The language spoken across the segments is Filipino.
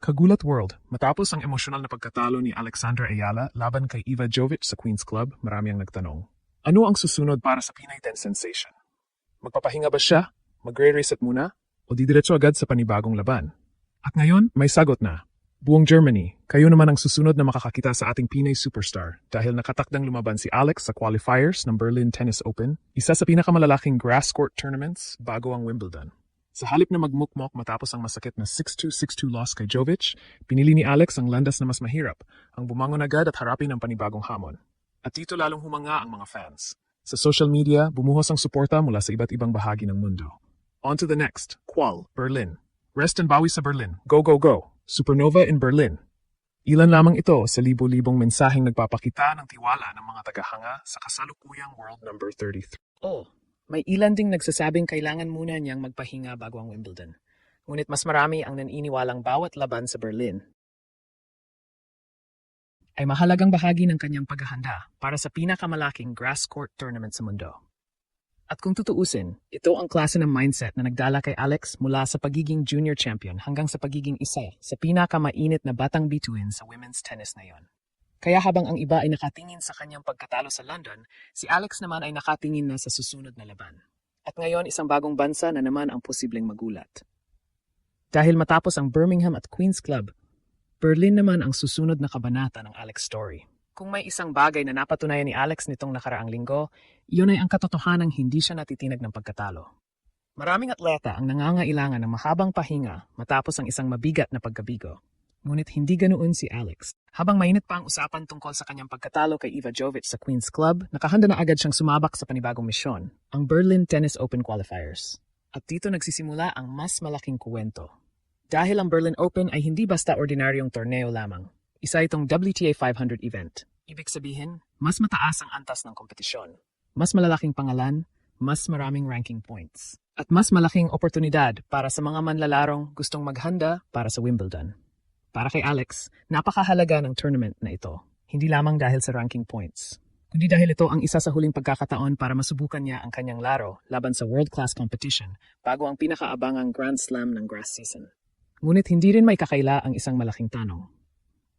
Kagulat World, matapos ang emosyonal na pagkatalo ni Alexandra Ayala laban kay Eva Jovic sa Queen's Club, marami ang nagtanong. Ano ang susunod para sa Pinay 10 sensation? Magpapahinga ba siya? Magre-reset muna? O didiretso agad sa panibagong laban? At ngayon, may sagot na. Buong Germany, kayo naman ang susunod na makakakita sa ating Pinay superstar dahil nakatakdang lumaban si Alex sa qualifiers ng Berlin Tennis Open, isa sa pinakamalalaking grass court tournaments bago ang Wimbledon. Sa halip na magmukmok matapos ang masakit na 6-2, 6-2 loss kay Jovic, pinili ni Alex ang landas na mas mahirap, ang bumangon agad at harapin ang panibagong hamon. At dito lalong humanga ang mga fans. Sa social media, bumuhos ang suporta mula sa iba't ibang bahagi ng mundo. On to the next, Qual, Berlin. Rest and bawi sa Berlin. Go, go, go. Supernova in Berlin. Ilan lamang ito sa libo-libong mensaheng nagpapakita ng tiwala ng mga tagahanga sa kasalukuyang world number 33. May ilan ding nagsasabing kailangan muna niyang magpahinga bago ang Wimbledon. Ngunit mas marami ang naniniwalang bawat laban sa Berlin ay mahalagang bahagi ng kanyang paghahanda para sa pinakamalaking grass court tournament sa mundo. At kung tutuusin, ito ang klase ng mindset na nagdala kay Alex mula sa pagiging junior champion hanggang sa pagiging isa sa pinakamainit na batang bituin sa women's tennis na yon. Kaya habang ang iba ay nakatingin sa kanyang pagkatalo sa London, si Alex naman ay nakatingin na sa susunod na laban. At ngayon, isang bagong bansa na naman ang posibleng magulat. Dahil matapos ang Birmingham at Queen's Club, Berlin naman ang susunod na kabanata ng Alex story. Kung may isang bagay na napatunayan ni Alex nitong nakaraang linggo, iyon ay ang katotohanang hindi siya natitinag ng pagkatalo. Maraming atleta ang nangangailangan ng mahabang pahinga matapos ang isang mabigat na pagkabigo. Ngunit hindi ganoon si Alex. Habang mainit pa ang usapan tungkol sa kanyang pagkatalo kay Eva Jovic sa Queen's Club, nakahanda na agad siyang sumabak sa panibagong misyon, ang Berlin Tennis Open Qualifiers. At dito nagsisimula ang mas malaking kuwento. Dahil ang Berlin Open ay hindi basta ordinaryong torneo lamang. Isa itong WTA 500 event. Ibig sabihin, mas mataas ang antas ng kompetisyon. Mas malalaking pangalan, mas maraming ranking points. At mas malaking oportunidad para sa mga manlalarong gustong maghanda para sa Wimbledon. Para kay Alex, napakahalaga ng tournament na ito. Hindi lamang dahil sa ranking points, kundi dahil ito ang isa sa huling pagkakataon para masubukan niya ang kanyang laro laban sa world-class competition bago ang pinakaabangang Grand Slam ng grass season. Ngunit hindi rin may kakaila ang isang malaking tanong.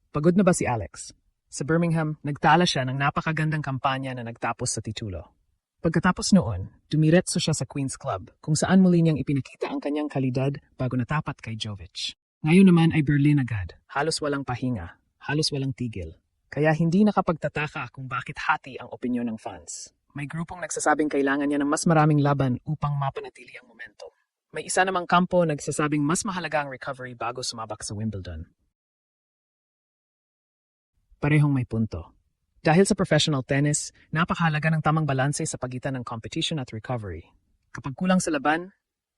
Pagod na ba si Alex? Sa Birmingham, nagtala siya ng napakagandang kampanya na nagtapos sa titulo. Pagkatapos noon, dumiretso siya sa Queen's Club kung saan muli niyang ipinakita ang kanyang kalidad bago natapat kay Jovic. Ngayon naman ay Berlin agad. Halos walang pahinga, halos walang tigil. Kaya hindi nakapagtataka kung bakit hati ang opinyon ng fans. May grupong nagsasabing kailangan niya ng mas maraming laban upang mapanatili ang momentum. May isa namang kampo nagsasabing mas mahalaga ang recovery bago sumabak sa Wimbledon. Parehong may punto. Dahil sa professional tennis, napakahalaga ng tamang balanse sa pagitan ng competition at recovery. Kapag kulang sa laban,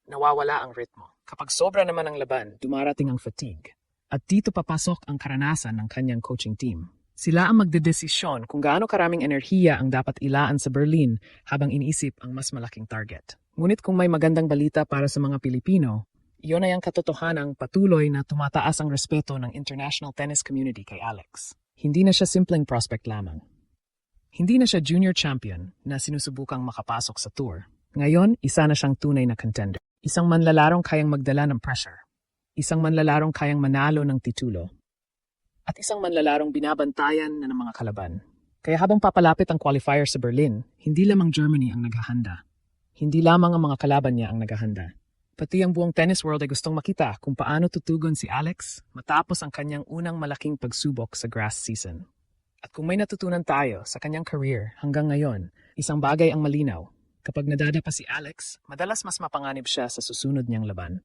nawawala ang ritmo. Kapag sobra naman ang laban, dumarating ang fatigue. At dito papasok ang karanasan ng kanyang coaching team. Sila ang magdedesisyon kung gaano karaming enerhiya ang dapat ilaan sa Berlin habang iniisip ang mas malaking target. Ngunit kung may magandang balita para sa mga Pilipino, iyon ay ang katotohanang patuloy na tumataas ang respeto ng international tennis community kay Alex. Hindi na siya simpleng prospect lamang. Hindi na siya junior champion na sinusubukang makapasok sa tour. Ngayon, isa na siyang tunay na contender. Isang manlalarong kayang magdala ng pressure. Isang manlalarong kayang manalo ng titulo. At isang manlalarong binabantayan na ng mga kalaban. Kaya habang papalapit ang qualifier sa Berlin, hindi lamang Germany ang naghahanda. Hindi lamang ang mga kalaban niya ang naghahanda. Pati ang buong tennis world ay gustong makita kung paano tutugon si Alex matapos ang kanyang unang malaking pagsubok sa grass season. At kung may natutunan tayo sa kanyang career hanggang ngayon, isang bagay ang malinaw. Kapag nadadapa si Alex, madalas mas mapanganib siya sa susunod niyang laban.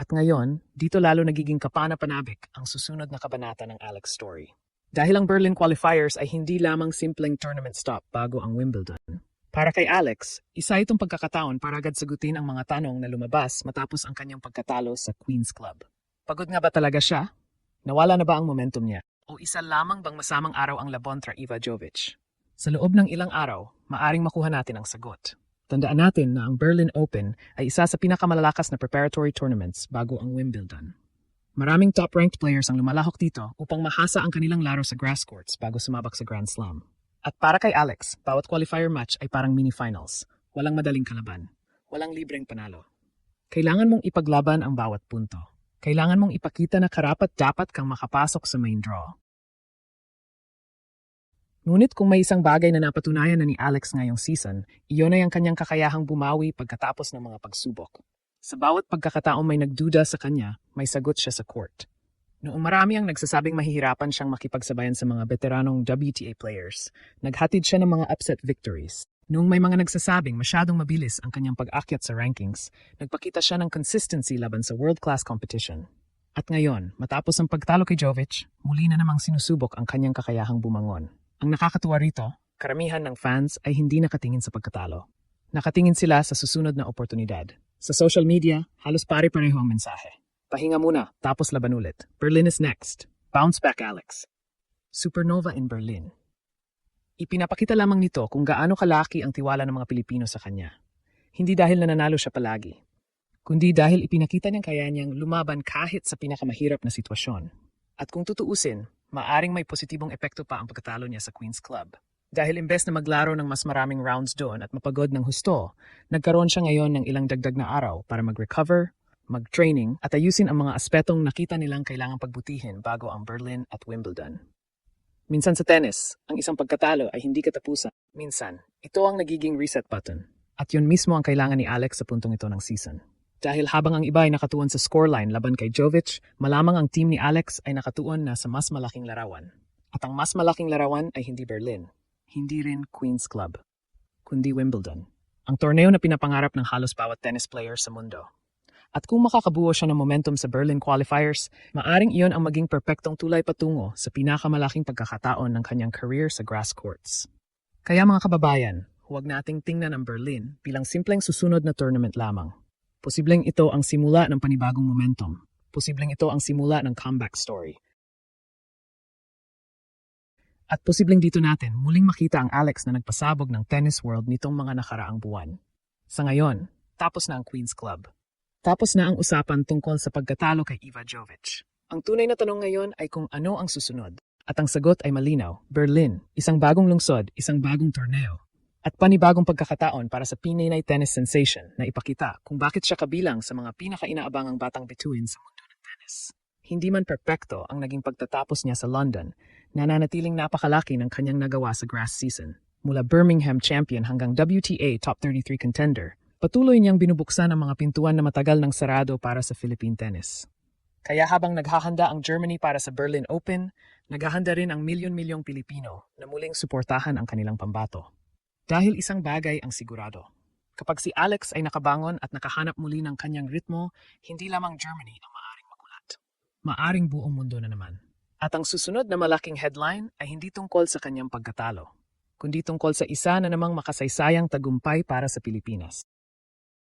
At ngayon, dito lalo nagiging kapana-panabik ang susunod na kabanata ng Alex story. Dahil ang Berlin qualifiers ay hindi lamang simpleng tournament stop bago ang Wimbledon. Para kay Alex, isa itong pagkakataon para agad sagutin ang mga tanong na lumabas matapos ang kanyang pagkatalo sa Queen's Club. Pagod nga ba talaga siya? Nawala na ba ang momentum niya? O isa lamang bang masamang araw ang labontra Eva Jovic? Sa loob ng ilang araw, maaring makuha natin ang sagot. Tandaan natin na ang Berlin Open ay isa sa pinakamalalakas na preparatory tournaments bago ang Wimbledon. Maraming top-ranked players ang lumalahok dito upang mahasa ang kanilang laro sa grass courts bago sumabak sa Grand Slam. At para kay Alex, bawat qualifier match ay parang mini-finals. Walang madaling kalaban. Walang libreng panalo. Kailangan mong ipaglaban ang bawat punto. Kailangan mong ipakita na karapat-dapat kang makapasok sa main draw. Ngunit kung may isang bagay na napatunayan na ni Alex ngayong season, iyon ay ang kanyang kakayahang bumawi pagkatapos ng mga pagsubok. Sa bawat pagkakataong may nagduda sa kanya, may sagot siya sa court. Noong marami ang nagsasabing mahihirapan siyang makipagsabayan sa mga veteranong WTA players, naghatid siya ng mga upset victories. Noong may mga nagsasabing masyadong mabilis ang kanyang pag-akyat sa rankings, nagpakita siya ng consistency laban sa world-class competition. At ngayon, matapos ang pagtalo kay Jovic, muli na namang sinusubok ang kanyang kakayahang bumangon. Ang nakakatuwa rito, karamihan ng fans ay hindi nakatingin sa pagkatalo. Nakatingin sila sa susunod na oportunidad. Sa social media, halos pare-pareho ang mensahe. Pahinga muna, tapos laban ulit. Berlin is next. Bounce back, Alex. Supernova in Berlin. Ipinapakita lamang nito kung gaano kalaki ang tiwala ng mga Pilipino sa kanya. Hindi dahil nananalo siya palagi, kundi dahil ipinakita niyang kaya niyang lumaban kahit sa pinakamahirap na sitwasyon. At kung tutuusin, maaring may positibong epekto pa ang pagkatalo niya sa Queen's Club. Dahil imbes na maglaro ng mas maraming rounds doon at mapagod ng husto, nagkaroon siya ngayon ng ilang dagdag na araw para mag-recover, mag-training at ayusin ang mga aspetong nakita nilang kailangang pagbutihin bago ang Berlin at Wimbledon. Minsan sa tennis, ang isang pagkatalo ay hindi katapusan. Minsan, ito ang nagiging reset button. At yun mismo ang kailangan ni Alex sa puntong ito ng season. Dahil habang ang iba ay nakatuon sa scoreline laban kay Jovic, malamang ang team ni Alex ay nakatuon na sa mas malaking larawan. At ang mas malaking larawan ay hindi Berlin. Hindi rin Queen's Club, kundi Wimbledon. Ang torneo na pinapangarap ng halos bawat tennis player sa mundo. At kung makakabuo siya ng momentum sa Berlin qualifiers, maaring iyon ang maging perpektong tulay patungo sa pinakamalaking pagkakataon ng kanyang career sa grass courts. Kaya mga kababayan, huwag nating tingnan ang Berlin bilang simpleng susunod na tournament lamang. Posibleng ito ang simula ng panibagong momentum. Posibleng ito ang simula ng comeback story. At posibleng dito natin muling makita ang Alex na nagpasabog ng tennis world nitong mga nakaraang buwan. Sa ngayon, tapos na ang Queen's Club. Tapos na ang usapan tungkol sa pagkatalo kay Iva Jovic. Ang tunay na tanong ngayon ay kung ano ang susunod. At ang sagot ay malinaw, Berlin, isang bagong lungsod, isang bagong torneo. At panibagong pagkakataon para sa Pinay tennis sensation na ipakita kung bakit siya kabilang sa mga pinaka-inaabangang batang bituin sa mundo ng tennis. Hindi man perpekto ang naging pagtatapos niya sa London, nananatiling napakalaki ng kanyang nagawa sa grass season. Mula Birmingham champion hanggang WTA top 33 contender, patuloy niyang binubuksan ang mga pintuan na matagal nang sarado para sa Philippine tennis. Kaya habang naghahanda ang Germany para sa Berlin Open, naghahanda rin ang milyon-milyong Pilipino na muling suportahan ang kanilang pambato. Dahil isang bagay ang sigurado. Kapag si Alex ay nakabangon at nakahanap muli ng kanyang ritmo, hindi lamang Germany ang maaring magulat. Maaring buong mundo na naman. At ang susunod na malaking headline ay hindi tungkol sa kanyang pagkatalo, kundi tungkol sa isa na namang makasaysayang tagumpay para sa Pilipinas.